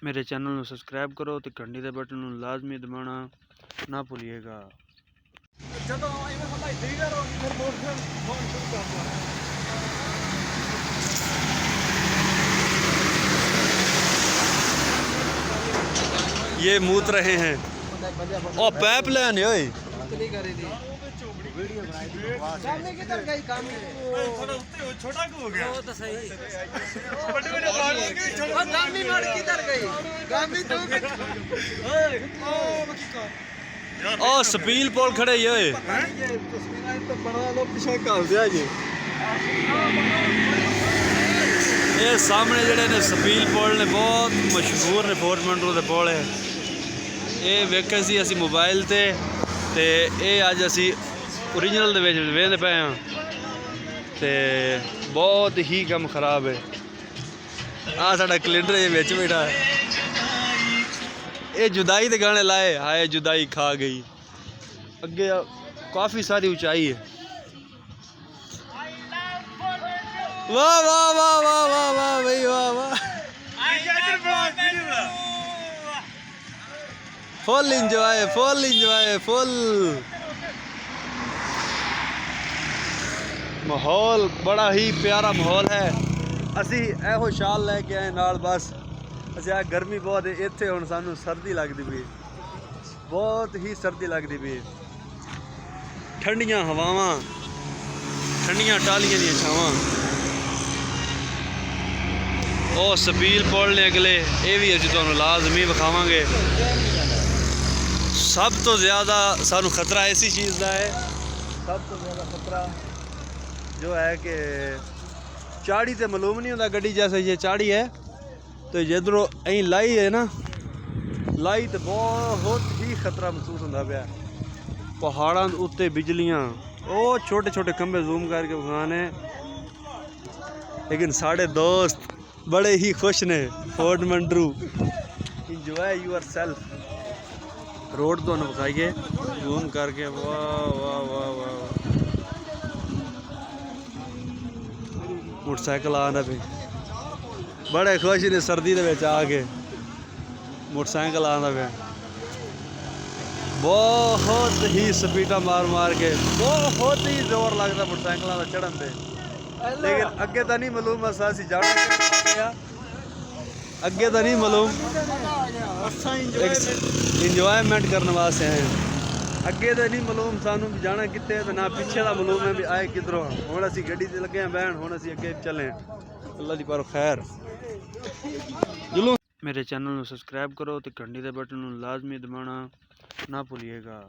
मेरे चैनल को सब्सक्राइब करो तो घंटी के बटन को लाजमी दबाना ना भूलिएगा। ये मूत रहे हैं और पाइप लाइन ओए छोटा हो गया तो सही ओ स्पील पोल खड़े ये सामने जड़े ने स्पील पोल ने बहुत मशहूर ने फोर्टमंटो के पोल है। ये वेखे सी असी मोबाइल ते ये अज असी ओरिजिनल दे विच वेंदे पे हाँ ते बहुत ही कम खराब है। आ साडा कैलेंडर ये विच बैठा है। ये जुदाई दे गाने लाए हाय जुदाई खा गई। अगे काफ़ी सारी ऊंचाई है। वाह वाह वाह वाह वाह वाह भाई वाह वाह फुल इंजॉय फुल माहौल बड़ा ही प्यारा माहौल है। असी एहो शाल लैके आए नाल बस असी आ गर्मी बहुत है इत्थे हुण सानू सर्दी लगदी पई बहुत ही सर्दी लगदी पई ठंडियां हवावां ठंडियां टालियां दी छावां। ओ स्पील पोल ने अगले ये भी असीं तुहानूं लाजमी विखावांगे। सब तो ज़्यादा सानू खतरा इसी चीज़ का है। सब तो ज़्यादा खतरा जो है कि चाड़ी तो मालूम नहीं होता गड्डी जैसे ये चाड़ी है तो जिधरों अं लाई है ना लाई तो बहुत ही खतरा महसूस होता पाया। पहाड़ों के उत्ते बिजलियाँ वो छोटे छोटे खंबे जूम करके विखाने लेकिन साढ़े दोस्त बड़े ही खुश ने। फोर्टमंटो इंजॉय यूर सेल्फ रोड तो विखाइए जूम करके वाह वाह वाह वाह मोटरसाइकिल आना पे बड़े खुश ने सर्दी के आके मोटरसाइकिल आना पे बहुत ही स्पीडा मार के बहुत ही जोर लगता मोटरसाइकिलों का चढ़न पे। लेकिन अगे तो नहीं मालूम असी जाना अगे तो नहीं मालूम इंजॉयमेंट करने वास्ते आए अगे तो नहीं मालूम सानू भी जाना कितने तो ना पिछे का मालूम है भी आए किधरों। हुण असी गड्डी ते लगे हैं बहन हुण असी अगे चले अल्लाह दी पर खैर जुलूम। मेरे चैनल को सब्सक्राइब करो तो घंटी के बटन को लाजमी दबाना ना भूलिएगा।